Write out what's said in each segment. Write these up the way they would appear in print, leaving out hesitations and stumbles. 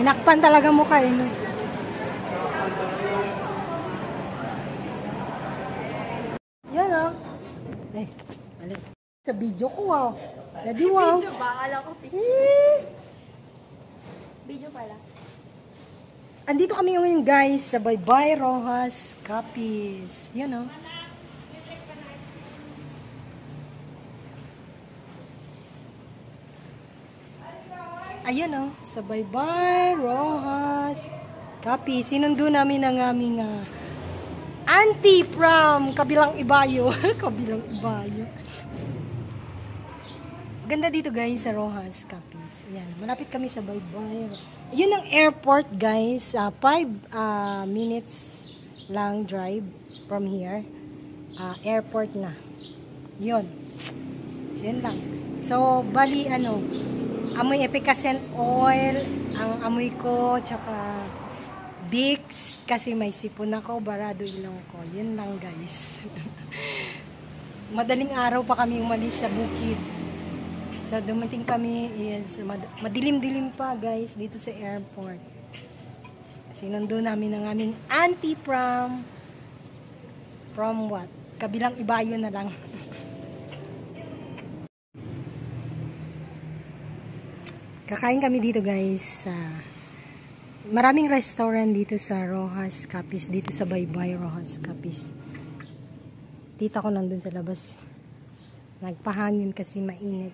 Inakpan talaga mukha eh, no? Yan oh. Eh, alin. Sa video ko wow. Daddy wow. Video ba? Akala ko picture. Video pala. Andito kami ngayon guys sa Baybay Rojas Capiz. Yan oh. Ayan o, sa Baybay Rojas Capiz. Sinundo namin ang aming auntie from Kabilang Ibayo. Kabilang Ibayo. Ganda dito guys sa Rojas Capiz. Ayan, malapit kami sa Baybay. Yun ang airport guys. 5 minutes lang drive from here. Airport na. Yun. So, yun lang. So, bali ano, amoy efficacent oil, ang amoy ko, tsaka Vicks, kasi may sipon ako, barado ilong ko. Yun lang guys. Madaling araw pa kami umalis sa bukid. So dumating kami is madilim-dilim pa guys dito sa airport. Sinundo namin ang aming auntie from what? Kabilang Ibayo na lang. Kakain kami dito guys. Maraming restaurant dito sa Rojas Capiz. Dito sa Baybay Rojas Capiz. Tita ko nandun sa labas. Nagpahangin kasi mainit.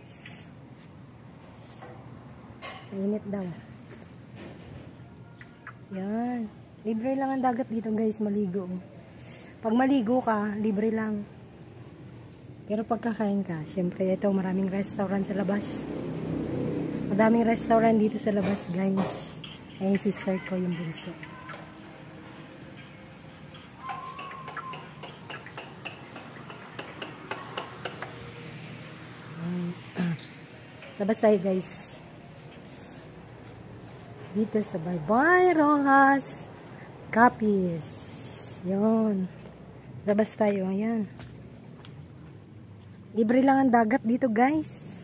Mainit daw. Yan. Libre lang ang dagat dito guys, maligo. Pag maligo ka, libre lang. Pero pag kakain ka, syempre ito maraming restaurant sa labas. Madaming restaurant dito sa labas guys. Ay yung sister ko yung bunso. Labas tayo guys. Dito sa Baybay Rojas Capiz. Yun. Labas tayo. Ayan. Libre lang ang dagat dito guys.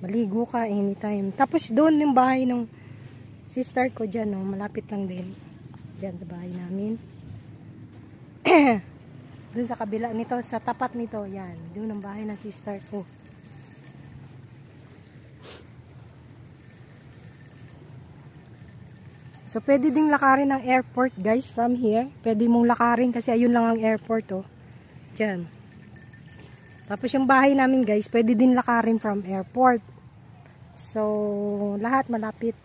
Maligo ka anytime. Tapos doon yung bahay ng sister ko dyan. No? Malapit lang din. Dyan sa bahay namin. Doon sa kabila nito. Sa tapat nito. Yan. Doon ang bahay ng sister ko. So, pwede ding lakarin ang airport, guys, from here. Pwede mong lakarin kasi ayun lang ang airport, oh. Diyan. Tapos yung bahay namin, guys, pwede din lakarin from airport. So, lahat malapit.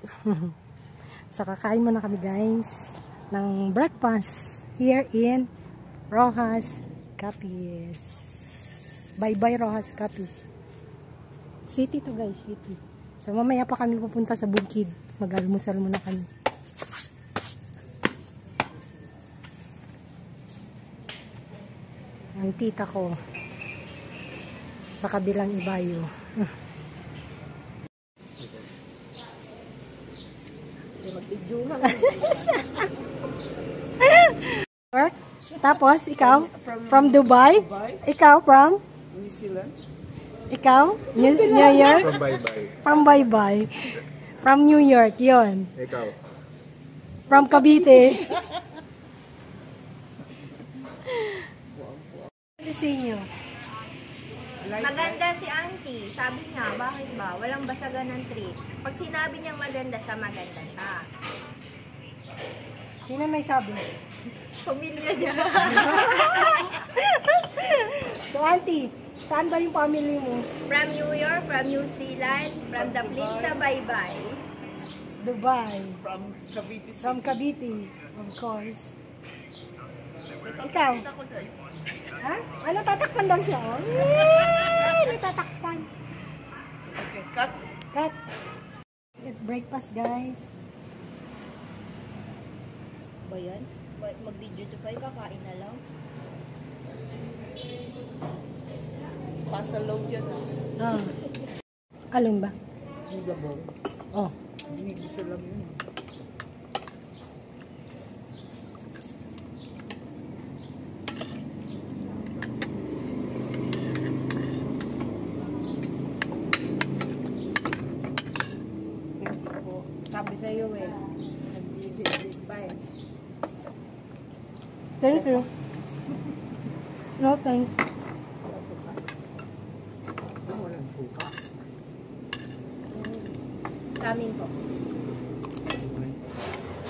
So, kakain muna kami, guys, ng breakfast here in Rojas Capiz. Baybay Rojas Capiz. City to, guys, city. So, mamaya pa kami pupunta sa bukid. Mag-almusal muna kami. Ang tita ko sa Kabilang Ibayo. Work? Tapos ikaw from Dubai? Ikaw from New Zealand? Ikaw? New York? From Baybay. From Baybay. From New York, yon. Ikaw? From Cavite. Sa inyo. Maganda si auntie. Sabi niya, bakit ba? Walang basagan ng trip. Pag sinabi niyang maganda siya, maganda siya. Sino may sabi? Pamilya niya. So auntie, saan ba yung family mo? From New York, from New Zealand, from the place sa Baybay. Dubai. From Cavite. From Cavite, of course. Ikaw? Ha? Ano, tatakpan daw siya? Oh? Yay! Natatakpan. Okay, cut. Cut. at breakfast, guys. Ba yan? Mag-video to kayo, kakain na lang. Pasalaw yan ah. Ah. Alin ba? Yung gabaw. Oh. Hindi gusto lang yun. Sabi sa'yo eh. Nag-big pa eh. Thank you. No, thanks. Walang suka. Kamin po.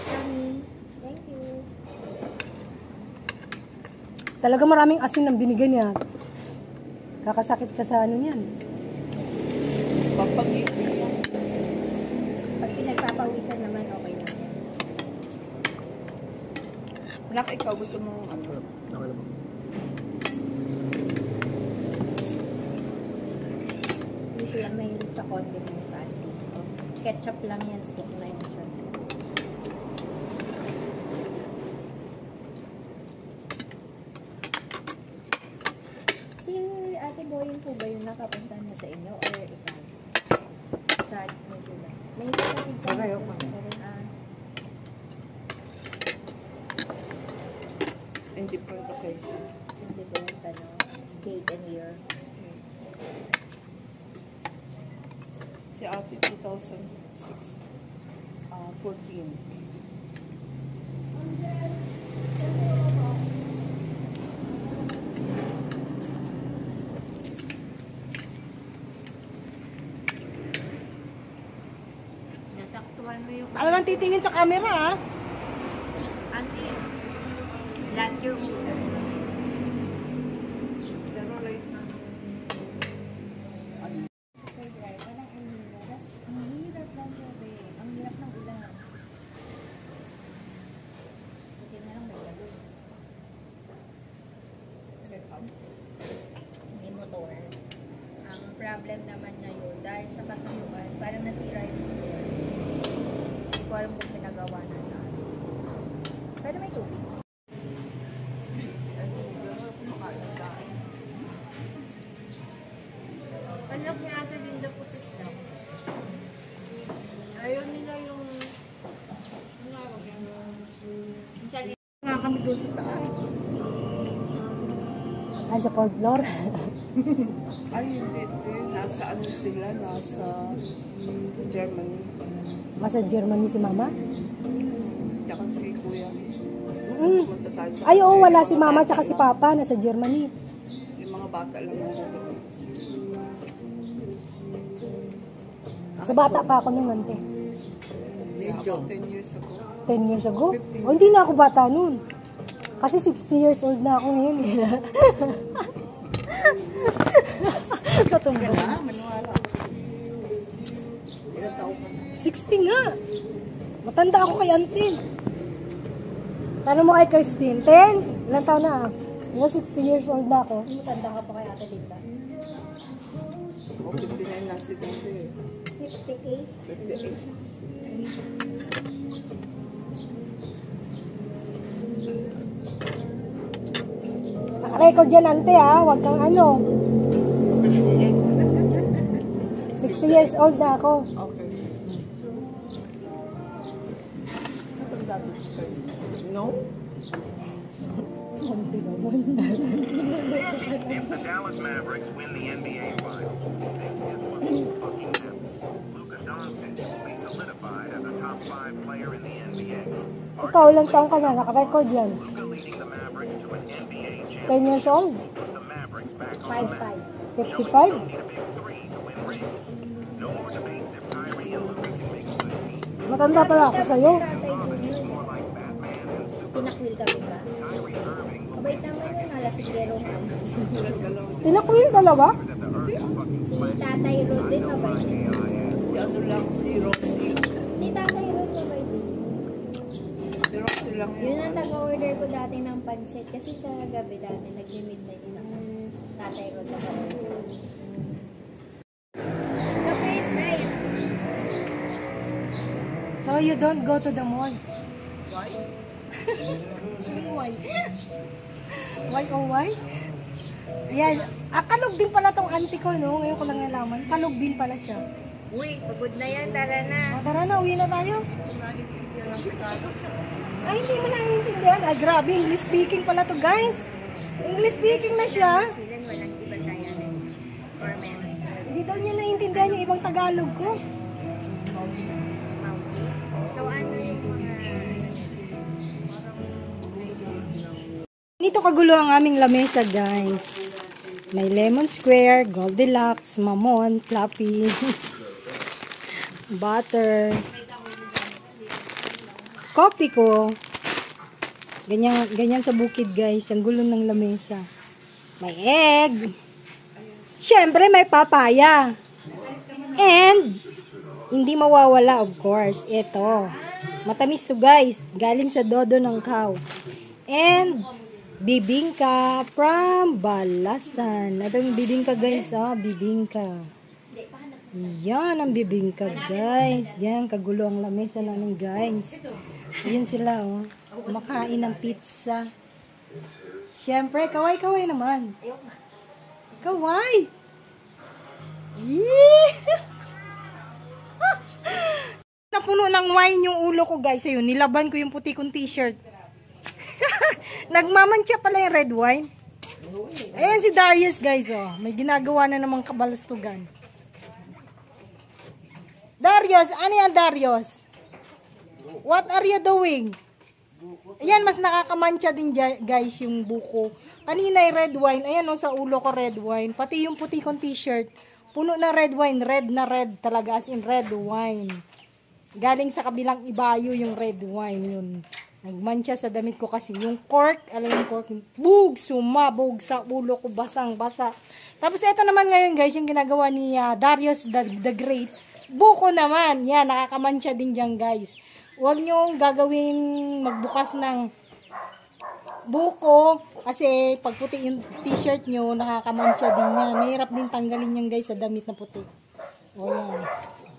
Kamin. Thank you. Talaga maraming asin ang binigay niya. Kakasakit ka sa ano niyan. Papagising yan. Pag pinagpapawisan naman, okay lang. Anak, ikaw gusto mo ano? Hindi sila mahilig sa condiment sa atin. Ketchup lang yan, stick na yan siya. Si Ate Boying po ba yung nakapunta na sa inyo or ikaw? Sa New Zealand? May kapatid ka na Pareho po. kami. Indifferent occasion. Hindi ko yung tanong. Date and year. Si ate 2006. 14. Nasaktuhan mo yung Alam titingin sa camera, ah. auntie. Last year mo. Pero like na. Ang hirap ng ulan. Buti na lang may gagawin. May motor. Ang problem naman ngayon, dahil sa katuyuan, parang nasira yung motor. Hindi ko alam kung pinagawa na lahat. Pero may tubig. Anak niya ata din na pusit lang. Ayaw nila yung... Nga kami doon sa taas. Ay, sa fourth floor. Ay, hindi. Nasa ano sila? Nasa Germany. Masa Germany si mama? Tsaka si kuya. Mm. Punta tayo sa Ay, oo, wala si mama tsaka si papa. Nasa Germany. Yung mga bata lang nandito. Sa bata pa ako noon, ante. About 10 years ago. 10 years ago? O, hindi na ako bata noon. Kasi 60 years old na ako ngayon. Katumba. Ah, maniwala. Ilan taon ka na? 60 nga. Matanda ako kay ante. Paano mo kay Christine? 10? Ilang taon na? 60 years old na ako. Matanda ka pa kay ate Linda. O, 59 na si Dante. 58? 58. Naka-record yan ante ha. Huwag kang ano. 60 years old na ako. Okay. Matanda ko siya. No? If the Dallas Mavericks win the NBA Finals, this is what will fucking happen. Luka Doncic will be solidified as a top 5 player in the NBA. Ikaw, ilang taong ka na? Naka-record yan. Luka leading the Mavericks to an NBA 10 years old? championship. The Mavericks back on 5'5". 55? need a big three to win rings. No more debates if Kyrie and Luka can make a good team. Matanda pala ako sa'yo. More like Batman and Superman. Pinakwil ka ba? Kyrie Irving will Mabait naman yung nalasigero ka. Tinakwil dalawa? Si Tatay Rod din mabait din. Si ano lang, si Roxy. Si Tatay Rod mabait din. Si Roxy lang Yun ang taga-order ko dati ng pansit. Kasi sa gabi dati, nag-midnight na kami. Tatay Rod taga-order. Kape is nice. So you don't go to the mall? Why? Why? Why oh why? Ayan. Kalog din pala tong auntie ko, no? Ngayon ko lang nalaman. Kalog din pala siya. Uy, pagod na yan. Tara na. Tara na, uwi na tayo. Naintindihan ang Ricardo. Ay, hindi mo naiintindihan. Ay, grabe. English speaking pala to, guys. English speaking na siya. Sila walang iba tayo na. Or meron sila. Hindi daw niya naiintindihan yung ibang Tagalog ko. Mountain. So, ano yung mga... Nito kagulo ang aming lamesa, guys. May lemon square, Goldilocks, mamon, fluffy, butter, coffee ko. Ganyan sa bukid, guys. Ang gulo ng lamesa. May egg. Siyempre, may papaya. And, hindi mawawala, of course. Ito. Matamis to, guys. Galing sa dodo ng cow. And, bibingka from Balasan. Ito yung bibingka, guys. Bibingka. Yan ang bibingka, guys. Yan, kagulo ang lamesa namin, guys. Ayan sila, kumakain ng pizza. Siyempre, kaway-kaway naman. Kaway! Napuno ng wine yung ulo ko, guys. Ayun, nilaban ko yung puti kong t-shirt. Nagmamantya pala yung red wine. Ayan si Darius, guys. May ginagawa na namang kabalastugan. Darius, ano yan, Darius? What are you doing? Ayan, mas nakakamantya din, guys, yung buko. Kanina yung red wine. Ayan, sa ulo ko red wine. Pati yung puti kong t-shirt. Puno na red wine. Red na red talaga, as in red wine. Galing sa kabilang ibayo yung red wine yun. Nagmantya sa damit ko kasi yung cork, alam yung cork, sumabog sa ulo ko, basang-basa. Tapos ito naman ngayon, guys, yung ginagawa ni Darius the Great. Buko naman. Yan, nakakamantya din dyan, guys. Huwag nyo gagawin magbukas ng buko kasi pag puti yung t-shirt nyo, nakakamantya din yan. Mahirap din tanggalin yan, guys, sa damit na puti. O yan.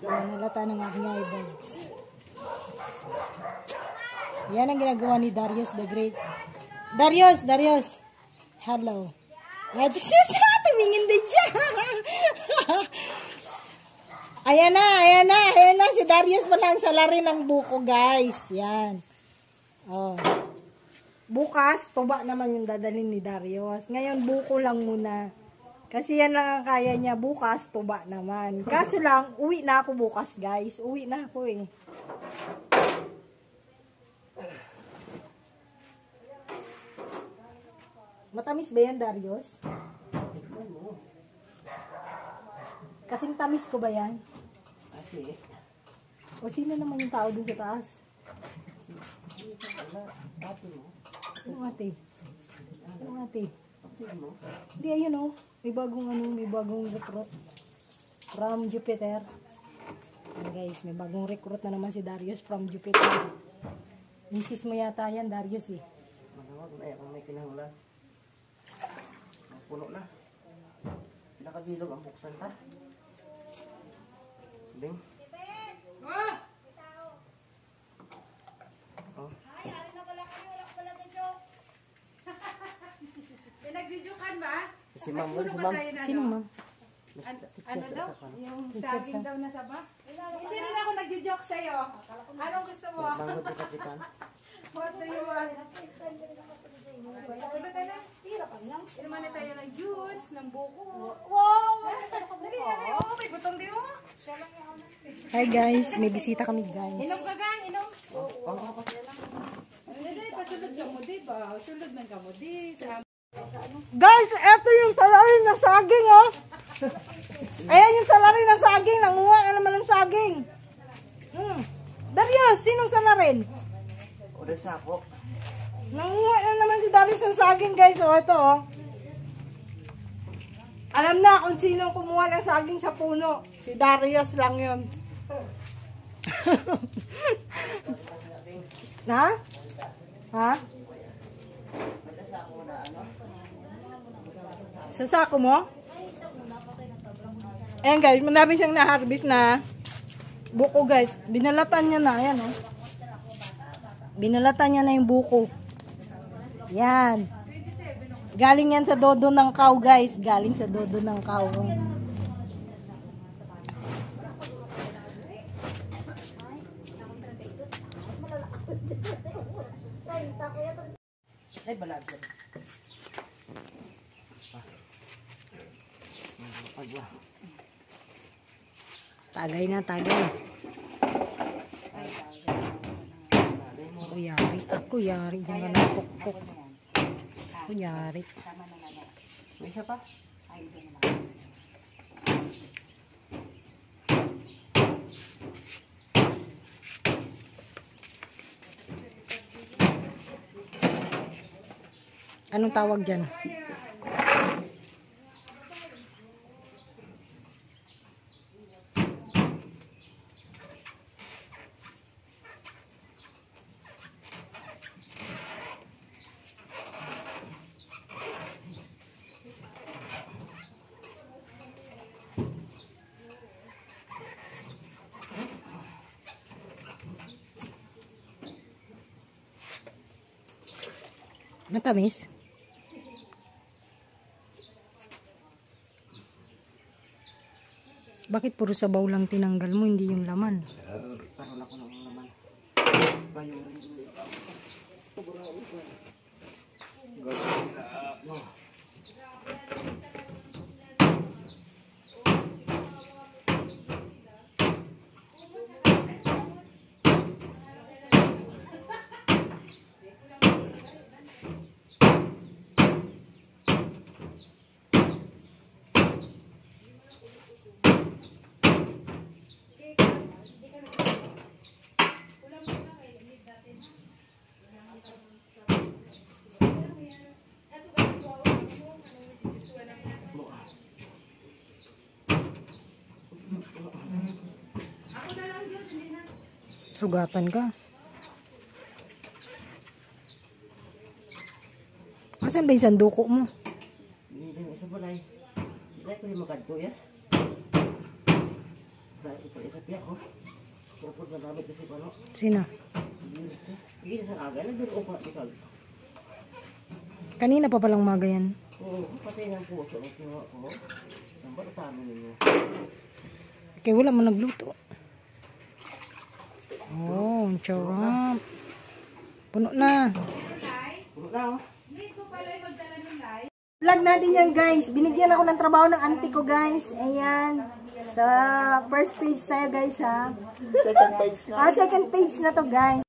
Yan, nalata ng aking eyebags. Yan ang ginagawa ni Darius the Great. Darius. Hello. Yan, tumingin din siya. Ayan na. Si Darius pala ang salari ng buko, guys. Yan. Bukas, tuba naman yung dadalhin ni Darius. Ngayon, buko lang muna. Kasi yan lang ang kaya niya. Bukas, tuba naman. Kaso lang, uwi na ako bukas, guys. Uwi na ako eh. Matamis ba yan, Darius? Kasing tamis ko ba yan? O sino naman yung tao dun sa taas? Ano ate? Hindi, ayun may bagong recruit from Jupiter. Ayan, guys, may bagong recruit na naman si Darius from Jupiter. Misis mo yata yan, Darius eh. Manawag na kung may kinahanglan. Puno na. Pinakabilog ang buksan ta. Bing. Nagjujukan ba? Si ma'am. Sino ma'am? Ano daw? Yung saging daw na saba? Hindi rin ako nagjujoke sa'yo. Anong gusto mo? Bangot ni Kapitan. What do you want? Sabi tayo na. Inuman na tayo ng juice, ng buko. Wow! Dali. Oh, may butong di oh. Hi guys, may bisita kami guys. Inom ka gang, inom. Hindi, pasulod ka mo di ba? Sulod man ka mo di. Guys, eto yung salari ng saging Ayan yung salari ng saging. Nanguha ka naman ng saging. Darius, sinong salarin? Oda sako. Nanguha na naman si Darius ng saging, guys. Ito Alam na kung sino kumuha ng saging sa puno. Si Darius lang yun. Ha? Sa sako mo? Ayan guys, madami siyang na-harvest na Buko guys, binalatan niya na. Ayan oh. Binalatan niya na yung buko. Yan. Galing yan sa dodo ng cow guys. Galing sa dodo ng cow. Ay, balag yan. Tagay na, tagay. Ako yari. Diyan ka na pukpuk. Ako yari. May isa pa? Anong tawag dyan? Matamis? Bakit puro sabaw lang tinanggal mo, hindi yung laman? Parang ako ng laman. Bayurin dulu. Sugatan ka. Asan ba yung sanduko mo? Hindi isa pa na. Hindi ko yung magadto ya. Dahil ito isa piyak ko. Kapag nagamit kasi pa no. Sino? Hindi sa aga. Nagbiro pa ikal. Kanina pa palang maga yan. Oo. Pati ng puso. Kinuha ko. Ang batasano ninyo. Kaya wala mo nagluto. Oh, ang charap. Puno na. Puno na oh. Vlog natin yan guys. Binigyan ako ng trabaho ng auntie ko guys. Ayan. Sa first page tayo guys ha. Second page na. Second page na to guys.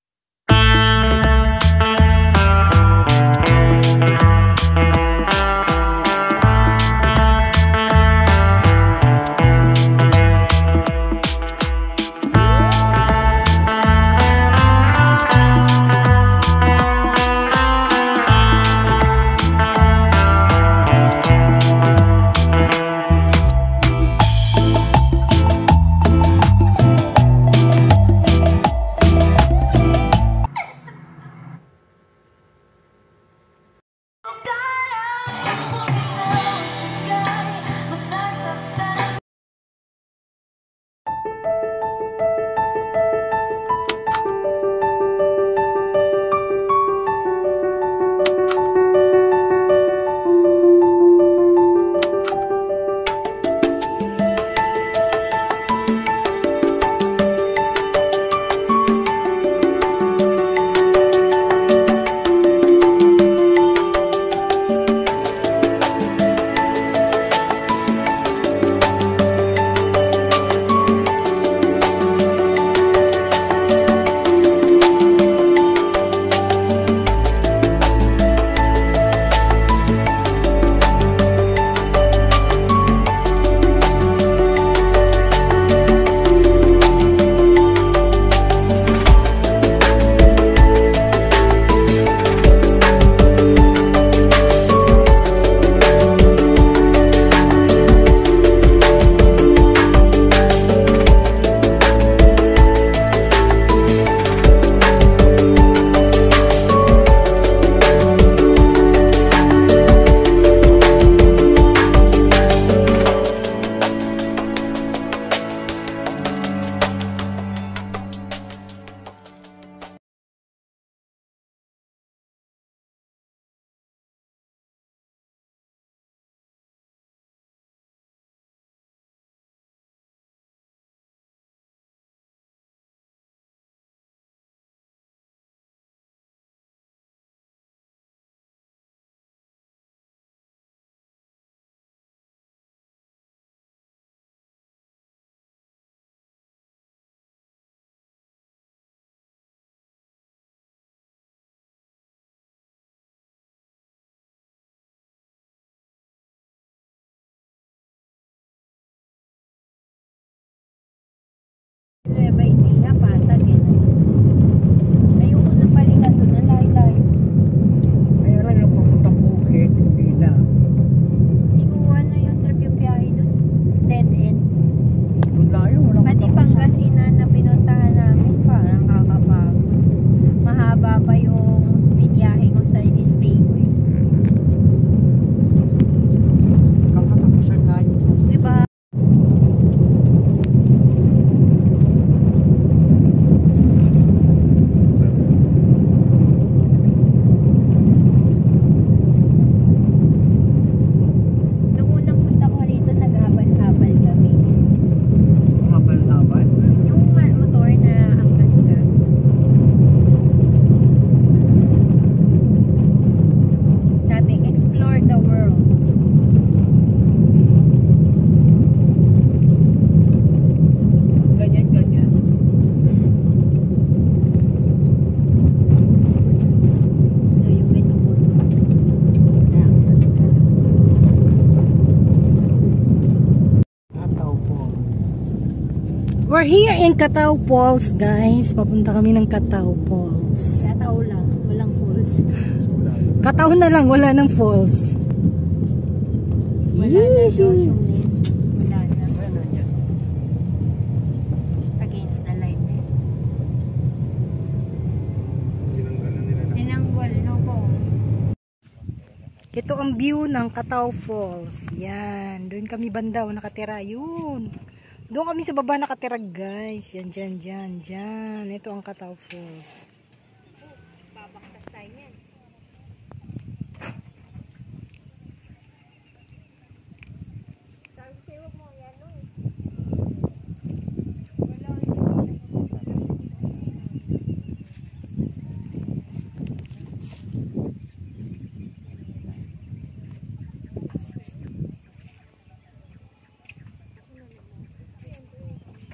We're here in Catao Falls, guys. Papunta kami ng Catao Falls. Catao lang, walang falls. Catao na lang, wala ng falls. Wala na Josh yung nest. Wala na. Against the light eh. Tinanggal, no po. Ito ang view ng Catao Falls. Yan. Doon kami bandaw nakatira. Yun. Doon kami sa baba nakatira, guys. Yan, dyan, dyan, dyan. Ito ang Catao Falls. Babaktas tayo yan.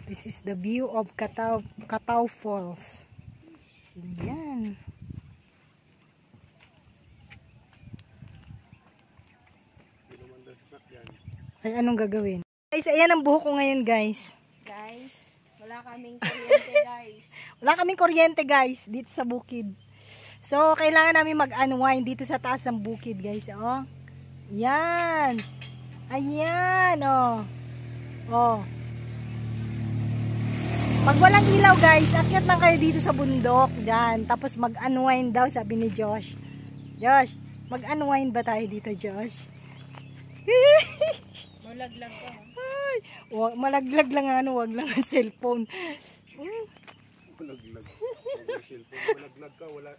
This is the view of Catao Falls. Yan. Ay, anong gagawin? Guys, ayan ang buhok ko ngayon, guys. Guys, wala kaming kuryente guys. Wala kaming kuryente, guys, dito sa bukid. So, kailangan namin mag-unwind dito sa taas ng bukid, guys. Oh. Yan. Ayan, oh. Oh. Pag walang ilaw, guys, akyat lang kayo dito sa bundok. Diyan. Tapos mag-unwind daw, sabi ni Josh. Josh, mag-unwind ba tayo dito, Josh? Malaglag ko. Ay, malaglag lang ano, wag lang ang cellphone. Malaglag. Cellphone, malaglag ka, wala.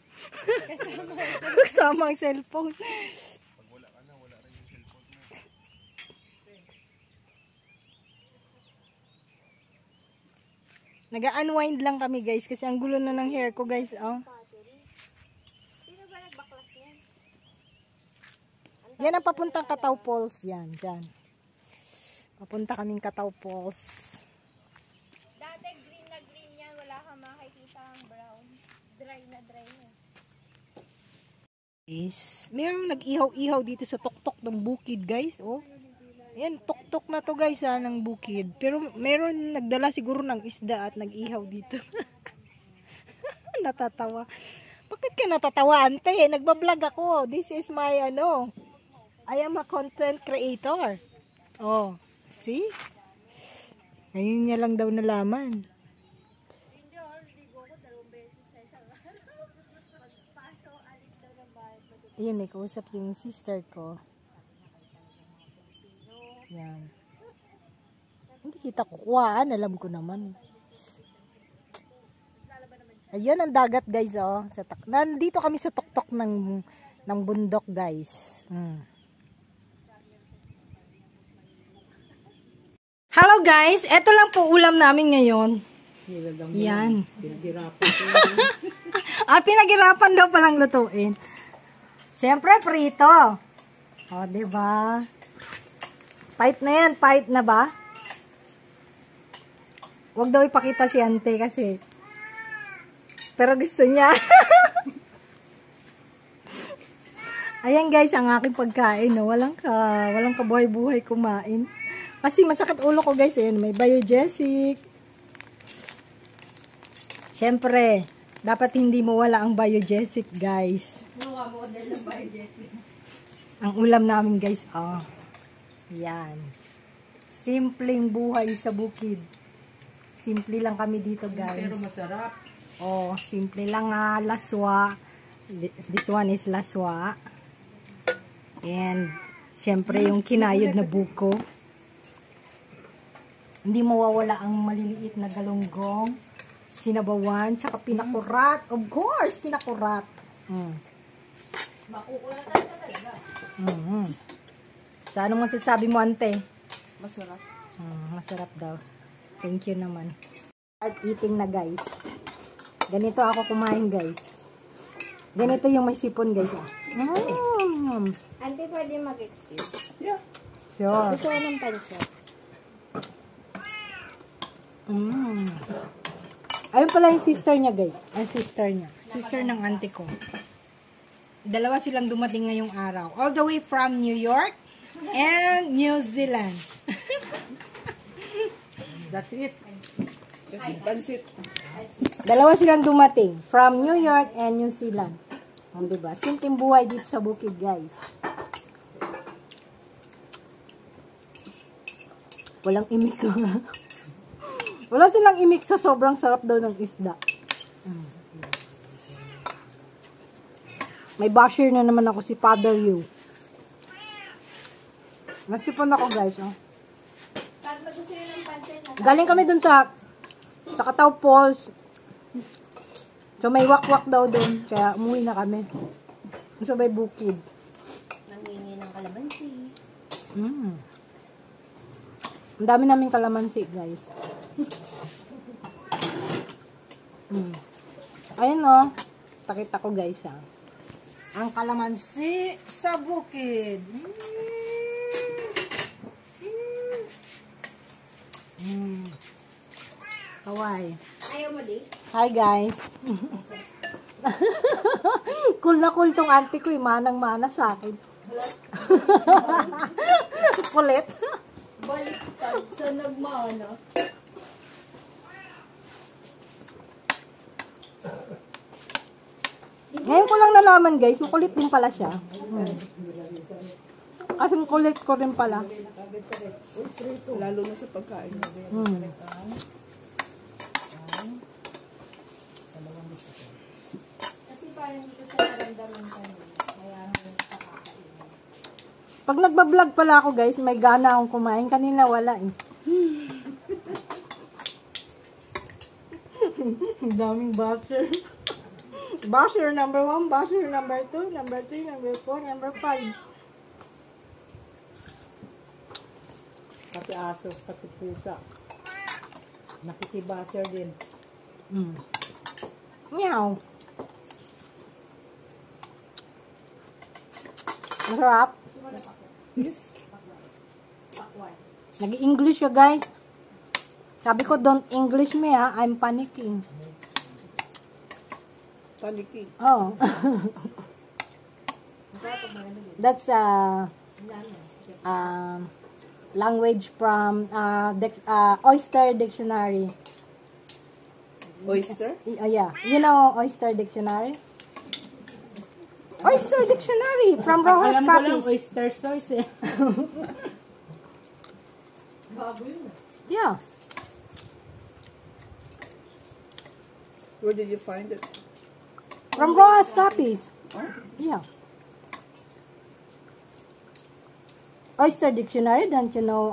Kasama ang cellphone. Pag wala ka na, wala rin yung cellphone mo. Nag-unwind lang kami, guys, kasi ang gulo na ng hair ko, guys. Oh. Sino ba nagbaklas yan? Yan ang papuntang Catao Falls. Yan, dyan. Papunta kaming Catao Falls. Dati green na green yan. Wala kang makikita ang brown. Dry na dry na. Guys, mayroong nag-ihaw-ihaw dito sa tuktok ng bukid, guys. Oh. Yan, tuktok na to, guys, ng bukid. Pero meron nagdala siguro ng isda at nag-ihaw dito. Natatawa. Bakit ka natatawa, ante? Nagbablog ako. This is my, I am a content creator. Oh, see? Ngayon niya lang daw nalaman. Hindi ako, ligo ako 2 beses sa isang araw. Magpaso, alis daw ng bahay. Ayan, may kausap yung sister ko. Yan. Hindi kita kukuhaan, alam ko naman. Ayun ang dagat, guys, oh. Nandito kami sa tuktok ng bundok, guys. Hello, guys. Ito lang po ulam namin ngayon. Yan. Pinaghirapan daw palang lutuin. Siyempre, prito. O, diba? Pahit na yan. Pahit na ba? Huwag daw ipakita si ante kasi. Pero gusto niya. Ayan, guys, ang aking pagkain. No? Walang kabuhay-buhay kumain. Kasi masakit ulo ko, guys. Ayan, may biogesic. Siyempre, dapat hindi mo wala ang biogesic, guys. Model ng biogesic. Ang ulam namin, guys, oh. Yan. Simpleng buhay sa bukid. Simple lang kami dito, guys. Pero masarap. Oh, simple lang laswa. This one is laswa. And, syempre, yung kinayod na buko. Hindi mawawala ang maliliit na galunggong, sinabawan, tsaka pinakurat. Of course, pinakurat. Makukulat na talaga. Sa anong masasabi mo, ante? Masarap. Masarap daw. Thank you naman. Start eating na, guys. Ganito ako kumain, guys. Ganito yung may sipon, guys. Auntie, pwede mag-excuse. Yeah. Sure. Gusto ko ng pansit. Ayun pala yung sister niya, guys. Ang sister niya. Sister ng auntie ko. Dalawa silang dumating ngayong araw. All the way from New York and New Zealand. That's it. Kasi pansit. Dalawa silang dumating from New York and New Zealand. Diba? Simpleng buhay dito sa bukid, guys. Walang imik to. Wala silang imik sa sobrang sarap daw ng isda. May basher na naman ako si Father Yu. Nasipon ako, guys. Oh. Galing kami dun sa Kataw Falls. So may wakwak daw dun. Kaya umuwi na kami. So may bukid. Nangingi ng kalamansi. Ang dami naming kalamansi, guys. Ayun o. Pakita ko, guys, ha. Ang kalamansi sa bukid. Kawai. Ayaw mo di? Hi, guys. Cool na cool tong auntie ko, manang-mana sa akin. Kulit. Baliktad sa nagmana. Ngayon ko lang nalaman, guys, makulit din pala siya. Kasing kulit ko rin pala. Lalo na sa pagkain. Kasi parang dito sa naramdaman kami. Kaya nakakain. Pag nagbablog pala ako, guys, may gana akong kumain. Kanina wala eh. Ang daming basher. Basher number 1, basher number 2, number 3, number 4, number 5. Pati aso, pati pusa. Nakikibasher din. Meow. Masarap. Yes. Nag-English siya, guys. Sabi ko, don't English me, ha. I'm panicking. Paniki. Oh. That's language from Oyster Dictionary. Oyster? Yeah. You know Oyster Dictionary? Oyster Dictionary from Rojas Alam ko lang, Copies. oyster sauce eh. Yeah. Where did you find it? From Rojas Copies. Yeah. Oyster Dictionary, don't you know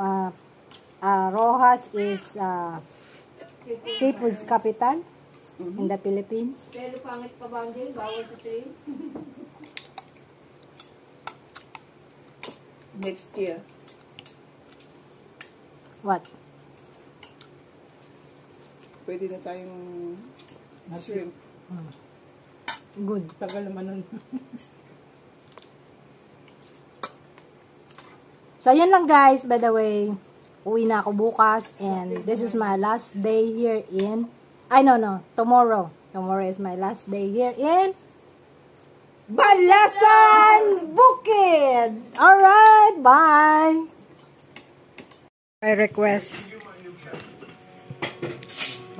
Rojas is seafood's capital in the Philippines? Pero pangit pa ba ang din? Bawal sa train? Next year. What? Pwede na tayong shrimp. Good. Tagal naman nun. So, yun lang guys. By the way, uwi na ako bukas. And this is my last day here in... no. Tomorrow. Tomorrow is my last day here in... Balasan Bukid! Alright, bye! I request.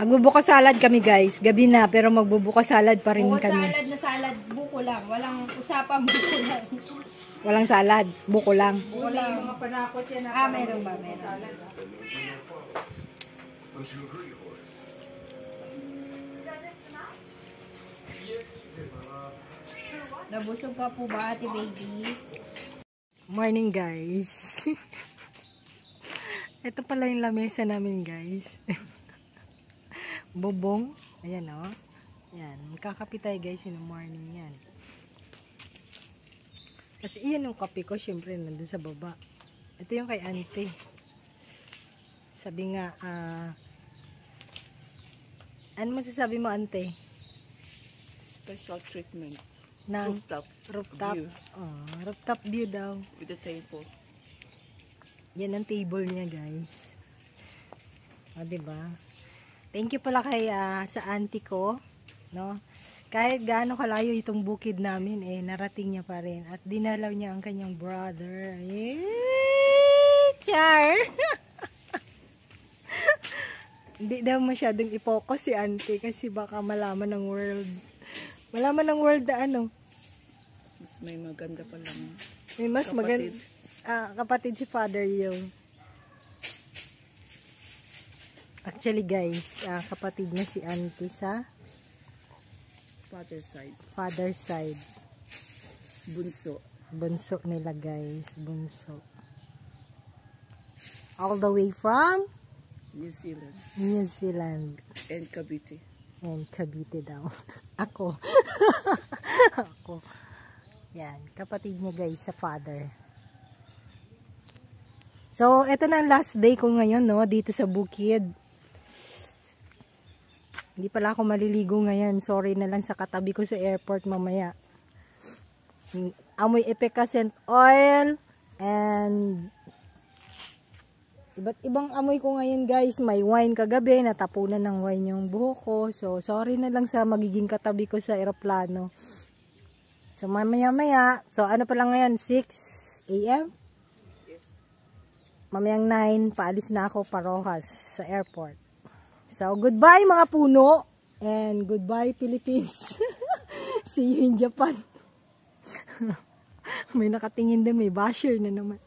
Magbubukas salad kami guys. Gabi na, pero magbubukas salad pa rin kami. Salad na salad, buko lang. Walang usapang buko lang. Walang salad, buko lang. Wala yung mga panakot yan. Meron ba? Meron. Nabusog ka po ba, ate baby? Morning guys. Ito pala yung lamesa namin guys. Bubong. Ayan o. Ayan. Magkakape tayo guys in the morning yan. Kasi iyan yung kape ko. Syempre nandun sa baba. Ito yung kay auntie. Sabi nga, ano masasabi mo auntie? Special treatment. Ng Rooftop view. Rooftop view daw. With the table. Yan ang table niya guys. Diba? Thank you pala kay sa auntie ko, no? Kahit gaano kalayo itong bukid namin, narating niya pa rin. At dinalaw niya ang kanyang brother. Char! Hindi daw masyadong i-focus si auntie kasi baka malaman ng world. Malaman ng world na ano. Mas may maganda pa lang. May mas maganda. Kapatid si father yung. Actually guys, kapatid niya si auntie sa father side. Bunso. Bunso nila guys. Bunso. All the way from New Zealand. New Zealand. And Cavite. And Cavite daw. Ako. Ako. Yan. Kapatid niya guys sa father. So, eto na ang last day ko ngayon, no? Dito sa bukid. Hindi pala ako maliligo ngayon. Sorry na lang sa katabi ko sa airport mamaya. Amoy effervescent oil. And iba't ibang amoy ko ngayon guys. May wine kagabi. Natapunan ng wine yung buhok ko. So, sorry na lang sa magiging katabi ko sa aeroplano. So, mamaya-maya. So, ano pa lang ngayon? 6 a.m.? Yes. Mamayang 9, paalis na ako pa Rojas sa airport. So, goodbye mga puno. And goodbye Philippines. See you in Japan. May nakatingin din. May basher na naman.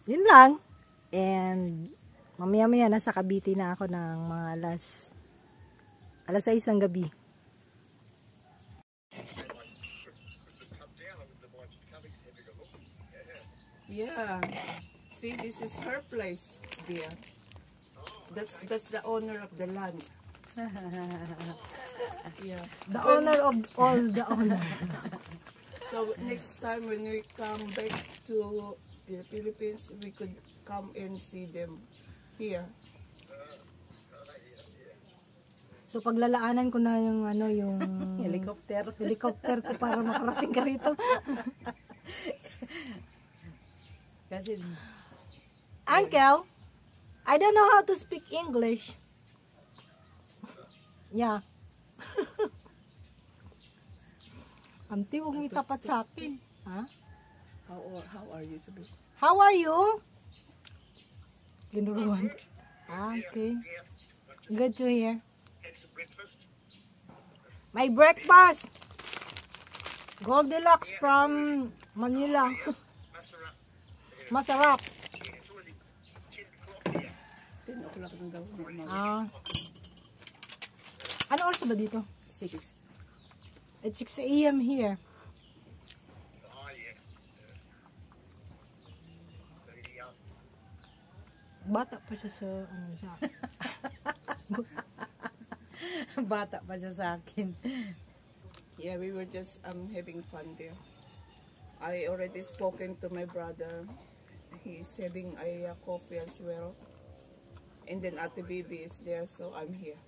Yun lang. And mamaya-maya nasa Cavite na ako ng mga alas 6 ng gabi. Yeah. See, this is her place, dear. That's the owner of the land. Yeah. The owner of all the owner. So next time when we come back to the Philippines, we could come and see them here. So paglalaanan ko na yung ano yung Helicopter. helicopter ko para makarating ka rito. Kasi Uncle, I don't know how to speak English. Yeah. Auntie, huwag mo itapat sa akin. Ha? How are you, Sabi? How are you? Ginuruan. Okay. Good to hear. My breakfast. Goldilocks from Manila. Masarap. 10 o'clock ng daw. Ano oras ba dito? 6. It's 6 a.m. here. Bata pa siya sa ano siya. bata pa siya sa akin. Yeah, we were just having fun there. I already spoken to my brother. He's having a coffee as well. And then Ate Baby is there, so I'm here.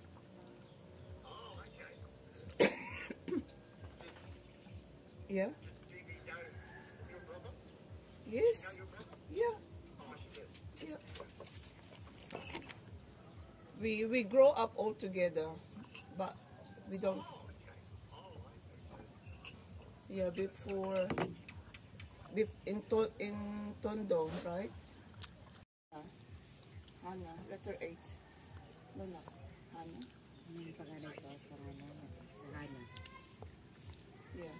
Yeah? Yes. Yeah. Yeah. We grow up all together, but we don't. Yeah, before in Tondo, right? Hana, letter H. Wala. Hana. Yeah.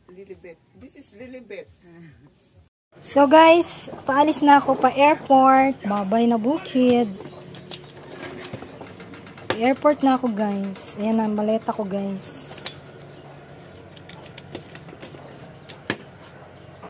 Lilibet. This is Lilibet. So guys, paalis na ako pa airport. Babay na bukid. Airport na ako guys. Ayan ang maleta ko guys.